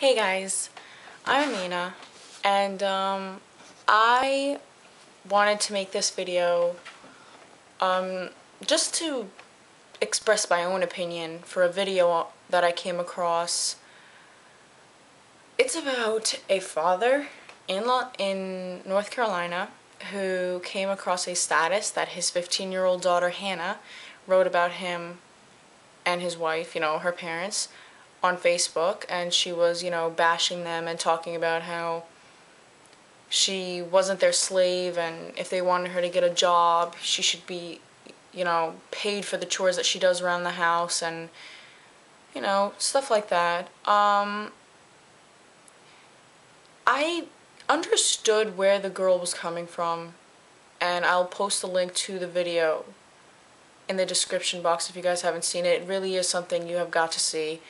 Hey guys, I'm Amina, and I wanted to make this video just to express my own opinion for a video that I came across. It's about a father in North Carolina who came across a status that his 15-year-old daughter Hannah wrote about him and his wife, her parents, on Facebook, and she was, bashing them and talking about how she wasn't their slave, and if they wanted her to get a job, she should be, paid for the chores that she does around the house, and, stuff like that. I understood where the girl was coming from, and I'll post a link to the video in the description box if you guys haven't seen it. It really is something you have got to see.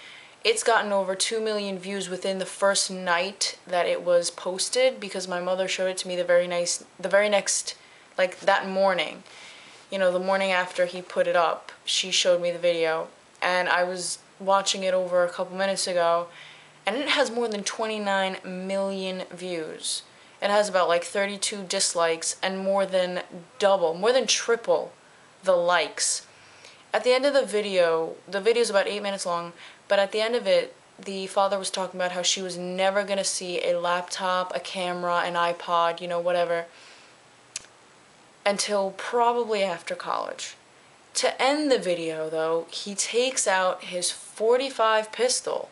It's gotten over 2 million views within the first night that it was posted, because my mother showed it to me the very next, like that morning. The morning after he put it up, she showed me the video, and I was watching it over a couple minutes ago, and it has more than 29 million views. It has about like 32 dislikes and more than triple the likes. At the end of the video is about 8 minutes long, but at the end of it, the father was talking about how she was never going to see a laptop, a camera, an iPod, whatever, until probably after college. To end the video, though, he takes out his .45 pistol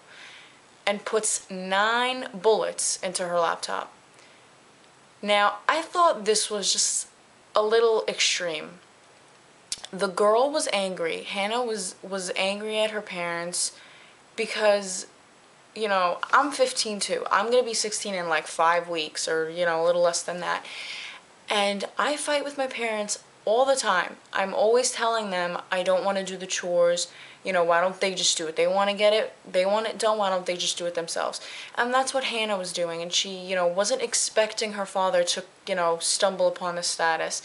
and puts 9 bullets into her laptop. Now, I thought this was just a little extreme. The girl was angry. Hannah was angry at her parents because, I'm 15 too. I'm going to be 16 in like 5 weeks, or, a little less than that. And I fight with my parents all the time. I'm always telling them I don't want to do the chores. Why don't they just do it? They want it done, why don't they just do it themselves? And that's what Hannah was doing, and she, wasn't expecting her father to, stumble upon the status.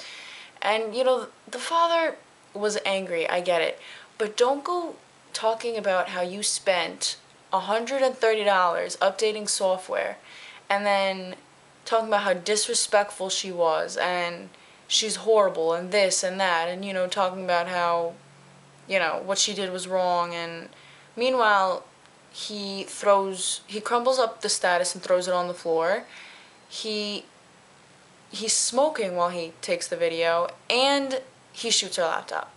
And, the father was angry, I get it. But don't go talking about how you spent $130 updating software, and then talking about how disrespectful she was, and she's horrible, and this and that, and, talking about how, what she did was wrong, and meanwhile, he crumbles up the status and throws it on the floor. He's smoking while he takes the video, and he shoots her laptop.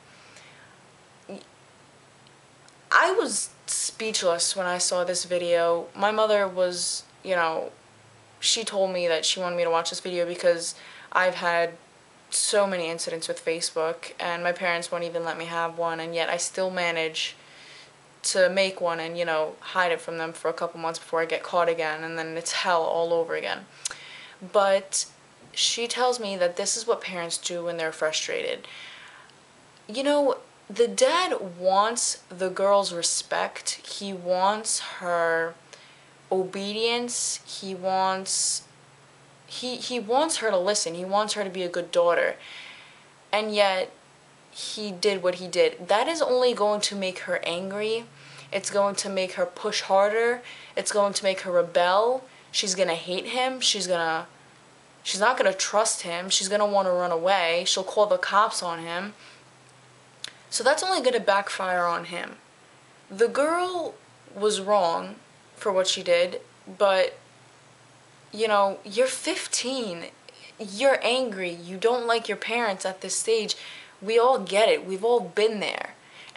I was speechless when I saw this video. My mother was, she told me that she wanted me to watch this video because I've had so many incidents with Facebook, and my parents won't even let me have one, and yet I still manage to make one and, hide it from them for a couple months before I get caught again, and then it's hell all over again. But she tells me that this is what parents do when they're frustrated. The dad wants the girl's respect. He wants her obedience. He wants her to listen. He wants her to be a good daughter. And yet, he did what he did. That is only going to make her angry. It's going to make her push harder. It's going to make her rebel. She's going to hate him. She's not going to trust him. She's going to want to run away. She'll call the cops on him. So that's only going to backfire on him. The girl was wrong for what she did, but, you're 15. You're angry. You don't like your parents at this stage. We all get it. We've all been there.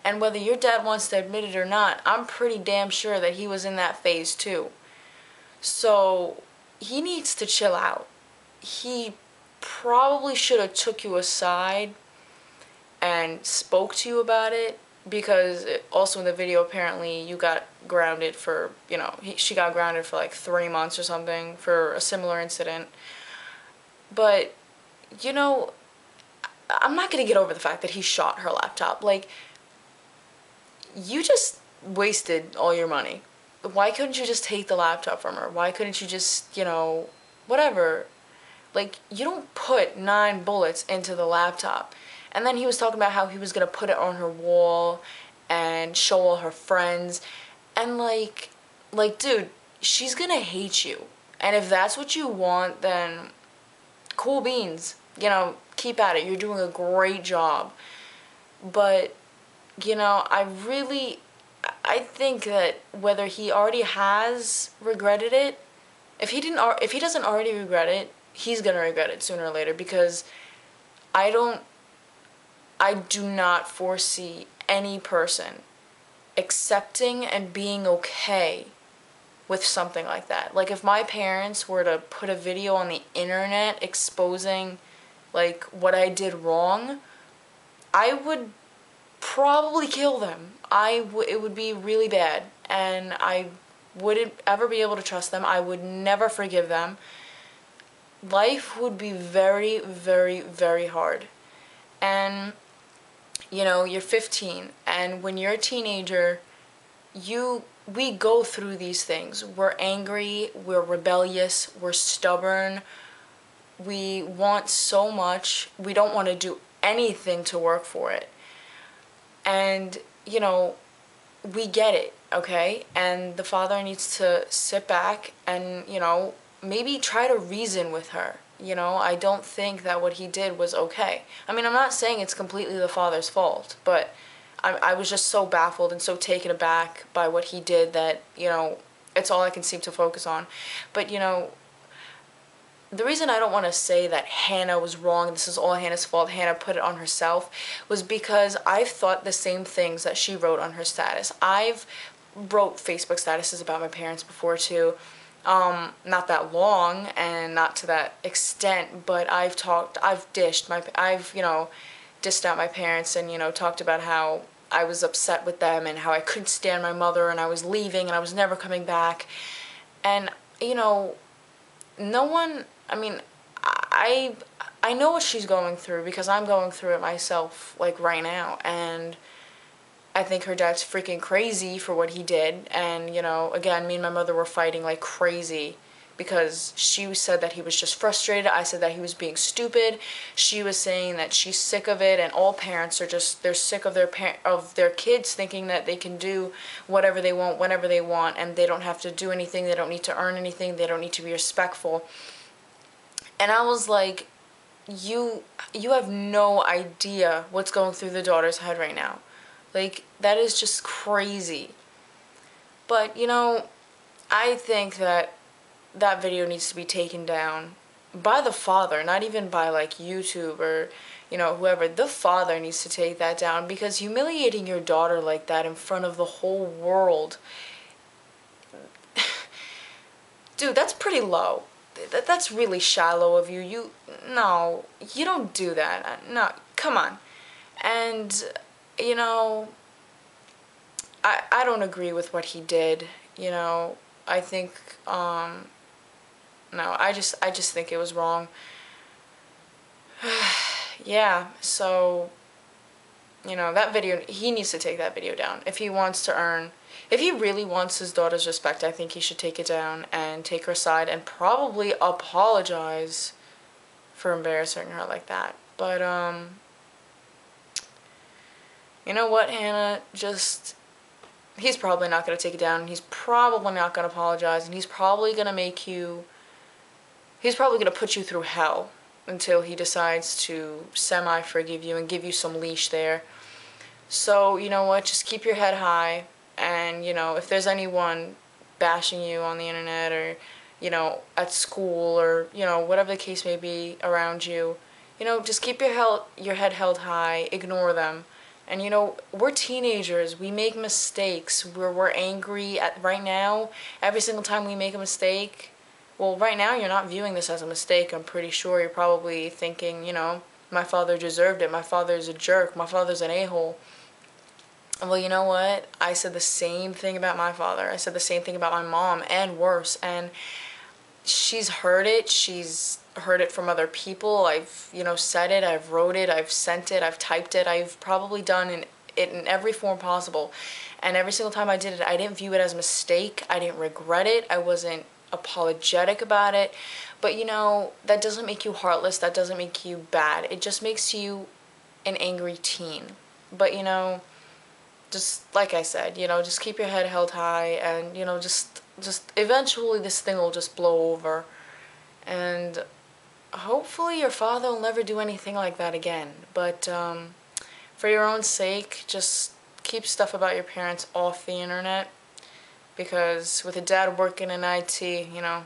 And whether your dad wants to admit it or not, I'm pretty damn sure that he was in that phase too. So he needs to chill out. He probably should have took you aside and spoke to you about it, because also in the video apparently you got grounded for, she got grounded for like 3 months or something for a similar incident. But, I'm not going to get over the fact that he shot her laptop. Like, you just wasted all your money. Why couldn't you just take the laptop from her? Why couldn't you just, whatever? Like, you don't put 9 bullets into the laptop. And then he was talking about how he was going to put it on her wall and show all her friends. And like, dude, she's gonna hate you. And if that's what you want, then cool beans. You know, keep at it. You're doing a great job. But, you know, I think that whether he already has regretted it, if he doesn't already regret it, he's gonna regret it sooner or later, because I don't, I do not foresee any person accepting and being okay with something like that. Like, if my parents were to put a video on the internet exposing, like, what I did wrong, I would probably kill them. It would be really bad, and I wouldn't ever be able to trust them. I would never forgive them. Life would be very, very, very hard. And, you know, you're 15, and when you're a teenager, we go through these things. We're angry, we're rebellious, we're stubborn, we want so much, we don't want to do anything to work for it. And, you know, we get it, okay? And the father needs to sit back and, you know, maybe try to reason with her. You know, I don't think that what he did was okay. I mean, I'm not saying it's completely the father's fault, but I was just so baffled and so taken aback by what he did that, you know, it's all I can seem to focus on. But, you know, the reason I don't want to say that Hannah was wrong, this is all Hannah's fault, Hannah put it on herself, was because I've thought the same things that she wrote on her status. I've wrote Facebook statuses about my parents before too. Not that long and not to that extent, but I've dished out my parents and, you know, talked about how I was upset with them and how I couldn't stand my mother and I was leaving and I was never coming back. And, you know, no one, I mean, I know what she's going through because I'm going through it myself, like, right now. And I think her dad's freaking crazy for what he did. And, you know, again, me and my mother were fighting like crazy because she said that he was just frustrated. I said that he was being stupid. She was saying that she's sick of it, and all parents are just, they're sick of their kids thinking that they can do whatever they want, whenever they want, and they don't have to do anything, they don't need to earn anything, they don't need to be respectful. And I was like, you have no idea what's going through the daughter's head right now. Like, that is just crazy. But, you know, I think that video needs to be taken down by the father, not even by, like, YouTube or, you know, whoever. The father needs to take that down, because humiliating your daughter like that in front of the whole world, dude, that's pretty low. That's really shallow of you. No, you don't do that. No, come on. And, you know, I don't agree with what he did. You know, I think, no, I just think it was wrong. Yeah, so, you know, that video, he needs to take that video down. If he really wants his daughter's respect, I think he should take it down and take her side and probably apologize for embarrassing her like that. But, you know what, Hannah, he's probably not going to take it down, and he's probably not going to apologize, and he's probably going to put you through hell until he decides to semi-forgive you and give you some leash there. So, you know what, just keep your head high, and, you know, if there's anyone bashing you on the internet or, you know, at school or, you know, whatever the case may be around you, you know, just keep your head held high, ignore them. And, you know, we're teenagers, we make mistakes, we're angry right now. Every single time we make a mistake, well, right now you're not viewing this as a mistake, I'm pretty sure. You're probably thinking, you know, my father deserved it, my father's a jerk, my father's an a-hole. Well, you know what? I said the same thing about my father. I said the same thing about my mom, and worse. And she's heard it. She's heard it from other people. I've, you know, said it. I've wrote it. I've sent it. I've typed it. I've probably done it in every form possible. And every single time I did it, I didn't view it as a mistake. I didn't regret it. I wasn't apologetic about it. But, you know, that doesn't make you heartless. That doesn't make you bad. It just makes you an angry teen. But, you know, just like I said, you know, just keep your head held high and, you know, just just eventually this thing will just blow over. And hopefully your father will never do anything like that again. But for your own sake, just keep stuff about your parents off the internet. Because with a dad working in IT, you know,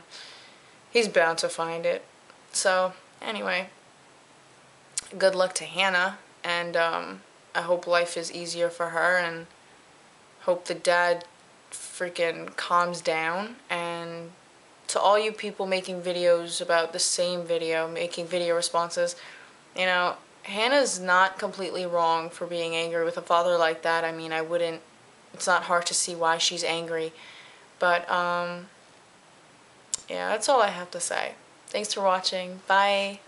he's bound to find it. So, anyway, good luck to Hannah. And I hope life is easier for her. And hope the dad freaking calms down. And to all you people making videos about the same video, making video responses, you know, Hannah's not completely wrong for being angry with a father like that. I mean, it's not hard to see why she's angry. But, yeah, that's all I have to say. Thanks for watching. Bye.